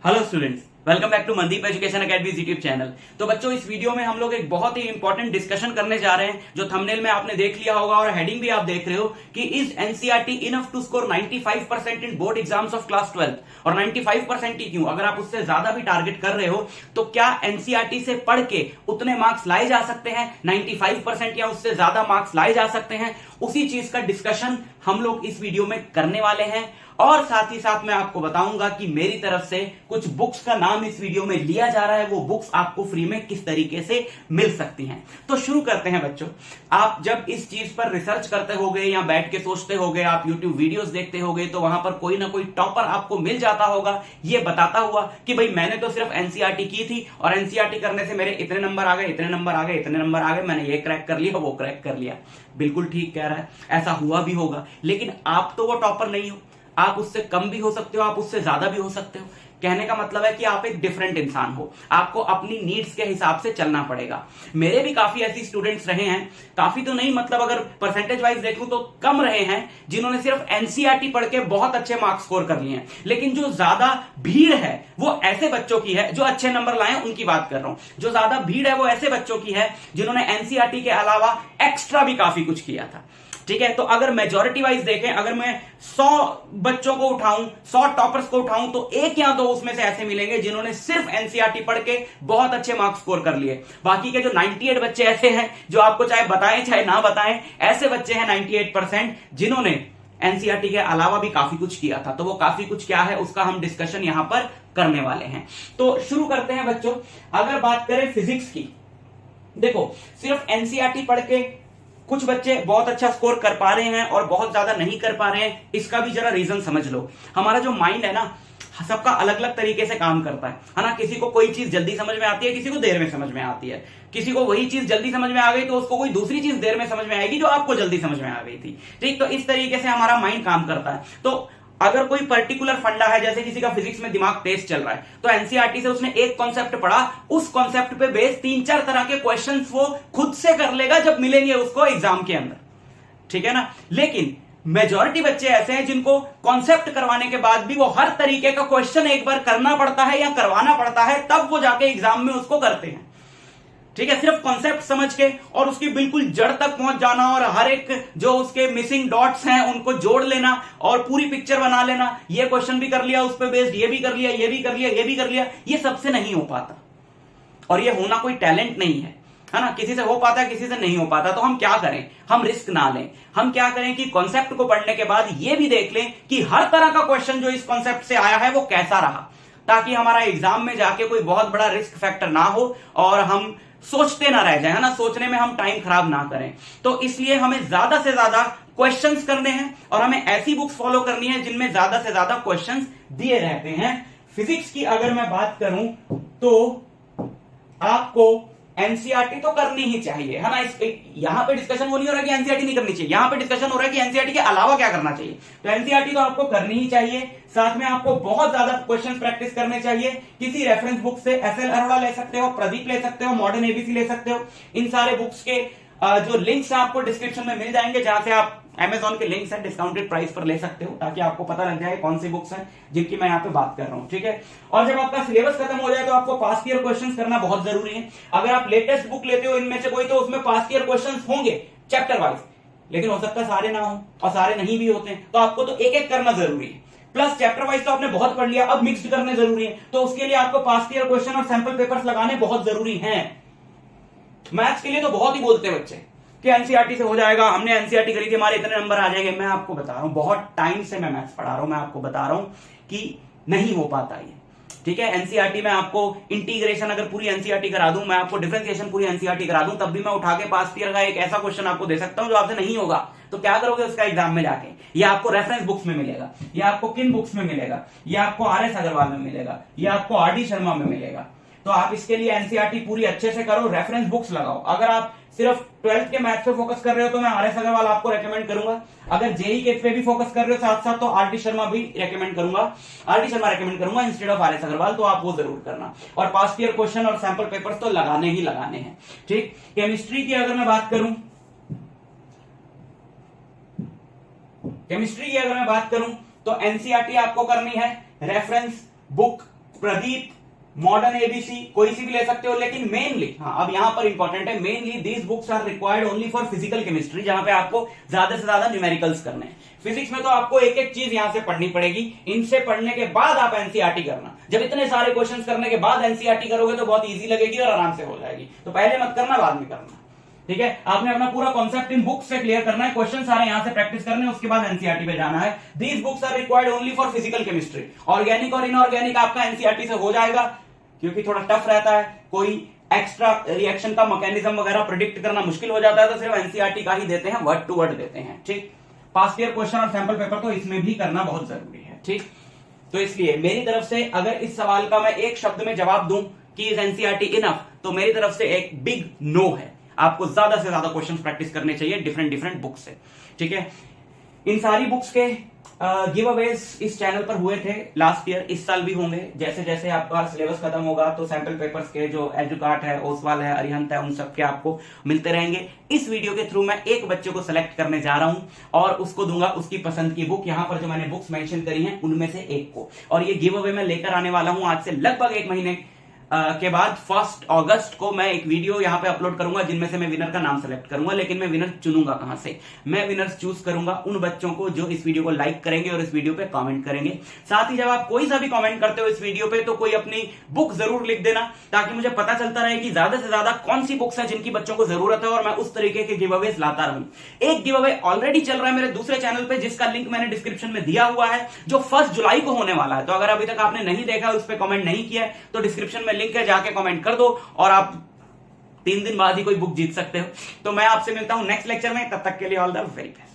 Hello students, welcome back to Mandeep education academy YouTube channel. तो बच्चों, इस वीडियो में हम लोग एक बहुत ही इंपॉर्टेंट डिस्कशन करने जा रहे हैं, जो थंबनेल में आपने देख लिया होगा और हेडिंग भी आप देख रहे हो कि is NCERT enough to score 95% in board exams of class 12। और 95% ही क्यों, अगर आप उससे ज्यादा भी टारगेट कर रहे हो तो क्या एनसीईआरटी से पढ़ के उतने मार्क्स लाए जा सकते हैं? 95% या उससे ज्यादा मार्क्स लाए जा सकते हैं? उसी चीज का डिस्कशन हम लोग इस वीडियो में करने वाले हैं। और साथ ही साथ मैं आपको बताऊंगा कि मेरी तरफ से कुछ बुक्स का नाम इस वीडियो में लिया जा रहा है, वो बुक्स आपको फ्री में किस तरीके से मिल सकती हैं। तो शुरू करते हैं बच्चों। आप जब इस चीज पर रिसर्च करते होगे या बैठ के सोचते होगे, आप यूट्यूब वीडियोस देखते होगे, तो वहां पर कोई ना कोई टॉपर आपको मिल जाता होगा ये बताता हुआ कि भाई मैंने तो सिर्फ एनसीईआरटी की थी और एनसीईआरटी करने से मेरे इतने नंबर आ गए, इतने नंबर आ गए, इतने नंबर आ गए, मैंने ये क्रैक कर लिया, वो क्रैक कर लिया। बिल्कुल ठीक कह रहा है, ऐसा हुआ भी होगा, लेकिन आप तो वो टॉपर नहीं हो। आप उससे कम भी हो सकते हो, आप उससे ज्यादा भी हो सकते हो। कहने का मतलब है कि आप एक डिफरेंट इंसान हो, आपको अपनी नीड्स के हिसाब से चलना पड़ेगा। मेरे भी काफी ऐसी स्टूडेंट्स रहे हैं, काफी तो नहीं, मतलब अगर परसेंटेज वाइज देखूं तो कम रहे हैं, जिन्होंने सिर्फ एनसीईआरटी पढ़ के बहुत अच्छे मार्क्स स्कोर कर लिए हैं। लेकिन जो ज्यादा भीड़ है वो ऐसे बच्चों की है जो अच्छे नंबर लाए, उनकी बात कर रहा हूं। जो ज्यादा भीड़ है वो ऐसे बच्चों की है जिन्होंने एनसीईआरटी के अलावा एक्स्ट्रा भी काफी कुछ किया था। ठीक है, तो अगर मेजॉरिटी वाइज देखें, अगर मैं 100 बच्चों को उठाऊं, 100 टॉपर्स को उठाऊं, तो एक या दो उसमें से ऐसे मिलेंगे जिन्होंने सिर्फ एनसीईआरटी पढ़ के बहुत अच्छे मार्क्स स्कोर कर लिए। बाकी के जो 98 बच्चे ऐसे हैं जो आपको चाहे बताएं चाहे ना बताएं, ऐसे बच्चे हैं 98% जिन्होंने एनसीईआरटी के अलावा भी काफी कुछ किया था। तो वो काफी कुछ क्या है उसका हम डिस्कशन यहां पर करने वाले हैं। तो शुरू करते हैं बच्चों। अगर बात करें फिजिक्स की, देखो सिर्फ एनसीईआरटी पढ़ के कुछ बच्चे बहुत अच्छा स्कोर कर पा रहे हैं और बहुत ज्यादा नहीं कर पा रहे हैं। इसका भी जरा रीजन समझ लो। हमारा जो माइंड है ना, सबका अलग अलग तरीके से काम करता है ना। किसी को कोई चीज जल्दी समझ में आती है, किसी को देर में समझ में आती है। किसी को वही चीज जल्दी समझ में आ गई तो उसको कोई दूसरी चीज देर में समझ में आएगी जो आपको जल्दी समझ में आ गई थी। ठीक, तो इस तरीके से हमारा माइंड काम करता है। तो अगर कोई पर्टिकुलर फंडा है, जैसे किसी का फिजिक्स में दिमाग तेज चल रहा है, तो एनसीईआरटी से उसने एक कॉन्सेप्ट पढ़ा, उस कॉन्सेप्ट पे बेस 3-4 तरह के क्वेश्चंस वो खुद से कर लेगा जब मिलेंगे उसको एग्जाम के अंदर। ठीक है ना। लेकिन मेजॉरिटी बच्चे ऐसे हैं जिनको कॉन्सेप्ट करवाने के बाद भी वो हर तरीके का क्वेश्चन एक बार करना पड़ता है या करवाना पड़ता है, तब वो जाके एग्जाम में उसको करते हैं। ठीक है, सिर्फ कॉन्सेप्ट समझ के और उसकी बिल्कुल जड़ तक पहुंच जाना और हर एक जो उसके मिसिंग डॉट्स हैं उनको जोड़ लेना और पूरी पिक्चर बना लेना, ये क्वेश्चन भी कर लिया, उस पर बेस्ड ये भी कर लिया, ये भी कर लिया, ये भी कर लिया, ये सबसे नहीं हो पाता। और ये होना कोई टैलेंट नहीं है ना। किसी से हो पाता है, किसी से नहीं हो पाता। तो हम क्या करें, हम रिस्क ना लें। हम क्या करें कि कॉन्सेप्ट को पढ़ने के बाद ये भी देख लें कि हर तरह का क्वेश्चन जो इस कॉन्सेप्ट से आया है वो कैसा रहा, ताकि हमारा एग्जाम में जाके कोई बहुत बड़ा रिस्क फैक्टर ना हो और हम सोचते ना रह जाए, है ना, सोचने में हम टाइम खराब ना करें। तो इसलिए हमें ज्यादा से ज्यादा क्वेश्चंस करने हैं और हमें ऐसी बुक्स फॉलो करनी है जिनमें ज्यादा से ज्यादा क्वेश्चंस दिए रहते हैं। फिजिक्स की अगर मैं बात करूं तो आपको एनसीईआरटी तो करनी ही चाहिए, है ना। यहां पे डिस्कशन वो नहीं हो रहा कि एनसीईआरटी नहीं करनी चाहिए, यहां पे डिस्कशन हो रहा है कि एनसीईआरटी के अलावा क्या करना चाहिए। तो एनसीईआरटी तो आपको करनी ही चाहिए। साथ में आपको बहुत ज्यादा क्वेश्चन प्रैक्टिस करने चाहिए। किसी रेफरेंस बुक से एसएल अरोड़ा ले सकते हो, प्रदीप ले सकते हो, मॉडर्न एबीसी ले सकते हो। इन सारे बुक्स के जो लिंक्स हैं आपको डिस्क्रिप्शन में मिल जाएंगे, जहां से आप अमेजॉन के लिंक्स हैं डिस्काउंटेड प्राइस पर ले सकते हो, ताकि आपको पता लग जाए कौन सी बुक्स हैं जिनकी मैं यहाँ पे बात कर रहा हूँ। ठीक है, और जब आपका सिलेबस खत्म हो जाए तो आपको पास्ट ईयर क्वेश्चंस करना बहुत जरूरी है। अगर आप लेटेस्ट बुक लेते हो इनमें से कोई, तो उसमें पास्ट ईयर क्वेश्चंस होंगे चैप्टर वाइज, लेकिन हो सकता है सारे ना हो और सारे नहीं भी होते हैं, तो आपको तो एक एक करना जरूरी है। प्लस चैप्टर वाइज तो आपने बहुत पढ़ लिया, अब मिक्स्ड करने जरूरी है, तो उसके लिए आपको पास्ट ईयर क्वेश्चन और सैंपल पेपर्स लगाने बहुत जरूरी हैं। मैथ्स के लिए तो बहुत ही बोलते हैं बच्चे कि एनसीईआरटी से हो जाएगा, हमने एनसीईआरटी करी थी, हमारे इतने नंबर आ जाएंगे। मैं आपको बता रहा हूं, बहुत टाइम से मैं मैथ्स पढ़ा रहा हूं, मैं आपको बता रहा हूं कि नहीं हो पाता ये। ठीक है, एनसीईआरटी में आपको इंटीग्रेशन अगर पूरी एनसीईआरटी करा दूं, मैं आपको डिफरेंशिएशन पूरी एनसीईआरटी करा दूं, तब भी मैं उठा के पास्ट ईयर का एक ऐसा क्वेश्चन आपको दे सकता हूं जो आपसे नहीं होगा। तो क्या करोगे उसका एग्जाम में जाके? ये आपको रेफरेंस बुक्स में मिलेगा, ये आपको किन बुक्स में मिलेगा, ये आपको आरएस अग्रवाल में मिलेगा, ये आपको आरडी शर्मा में मिलेगा। तो आप इसके लिए एनसीईआरटी पूरी अच्छे से करो, रेफरेंस बुक्स लगाओ। अगर आप सिर्फ 12th के मैथ्स पे फोकस कर रहे हो तो मैं आरएस अग्रवाल आपको रेकमेंड करूंगा। अगर जेई के पे भी फोकस कर रहे हो साथ साथ, तो आरडी शर्मा भी रेकमेंड करूंगा, आरडी शर्मा रेकमेंड करूंगा इंस्टेड ऑफ आरएस अग्रवाल। तो आप वो जरूर करना, और पास्ट ईयर क्वेश्चन और सैंपल पेपर्स तो लगाने ही लगाने हैं। ठीक, केमिस्ट्री की अगर मैं बात करूं, तो एनसीईआरटी आपको करनी है reference book Pradeep, modern ABC, कोई सी भी ले सकते हो, लेकिन मेनली, हाँ अब यहां पर इंपॉर्टेंट है, mainly these books are required only for physical chemistry, जहां पे आपको ज्यादा से ज्यादा न्यूमेरिकल्स करने हैं। फिजिक्स में तो आपको एक एक चीज यहां से पढ़नी पड़ेगी, इनसे पढ़ने के बाद आप एनसीईआरटी करना। जब इतने सारे क्वेश्चंस करने के बाद एनसीईआरटी करोगे तो बहुत इजी लगेगी और आराम से हो जाएगी, तो पहले मत करना, बाद में करना, ठीक है। आपने अपना पूरा कॉन्सेप्ट इन बुक्स से क्लियर करना है, क्वेश्चन सारे यहां से प्रैक्टिस करने हैं, उसके बाद एनसीईआरटी पे जाना है। These books are required only for physical chemistry. Organic और इनऑर्गेनिक आपका एनसीईआरटी से हो जाएगा, क्योंकि थोड़ा टफ रहता है, कोई एक्स्ट्रा रिएक्शन का मैकेनिज्म वगैरह प्रिडिक्ट करना मुश्किल हो जाता है, तो सिर्फ एनसीईआरटी का ही देते हैं, वर्ड टू वर्ड देते हैं, ठीक। पास्ट ईयर क्वेश्चन और सैंपल पेपर तो इसमें भी करना बहुत जरूरी है, ठीक। तो इसलिए मेरी तरफ से अगर इस सवाल का मैं एक शब्द में जवाब दूं कि इज एनसीईआरटी इनफ, तो मेरी तरफ से एक बिग नो है। आपको ज्यादा से ज्यादा क्वेश्चन प्रैक्टिस करने चाहिए डिफरेंट डिफरेंट बुक्स से, ठीक है। इन सारी बुक्स के गिव अवेज इस चैनल पर हुए थे लास्ट ईयर, इस साल भी होंगे। जैसे जैसे आपका सिलेबस खत्म होगा तो सैंपल पेपर्स के जो एजुकार्ट है, ओसवाल है, अरिहंत है, उन सब के आपको मिलते रहेंगे। इस वीडियो के थ्रू मैं एक बच्चे को सिलेक्ट करने जा रहा हूं और उसको दूंगा उसकी पसंद की बुक, यहां पर जो मैंने बुक्स मेंशन करी हैं उनमें से एक को, और ये गिव अवे मैं लेकर आने वाला हूं आज से लगभग एक महीने के बाद 1 अगस्त को मैं एक वीडियो यहां पे अपलोड करूंगा, जिनमें से मैं विनर का नाम सेलेक्ट करूंगा। लेकिन मैं विनर चुनूंगा कहां से? मैं विनर्स चूज करूंगा उन बच्चों को जो इस वीडियो को लाइक करेंगे और इस वीडियो पे कमेंट करेंगे। साथ ही जब आप कोई सा भी कमेंट करते हो इस वीडियो पे, तो कोई अपनी बुक जरूर लिख देना, ताकि मुझे पता चलता रहे कि ज्यादा से ज्यादा कौन सी बुक्स है जिनकी बच्चों को जरूरत है, और मैं उस तरीके के गिव अवेज लाता रहूं। एक गिव अवे ऑलरेडी चल रहा है मेरे दूसरे चैनल पे, जिसका लिंक मैंने डिस्क्रिप्शन में दिया हुआ है, जो 1 जुलाई को होने वाला है। तो अगर अभी तक आपने नहीं देखा, उस पर कमेंट नहीं किया है, तो डिस्क्रिप्शन में लिंक है, जाके कमेंट कर दो और आप 3 दिन बाद ही कोई बुक जीत सकते हो। तो मैं आपसे मिलता हूं नेक्स्ट लेक्चर में, तब तक के लिए ऑल द वेरी बेस्ट।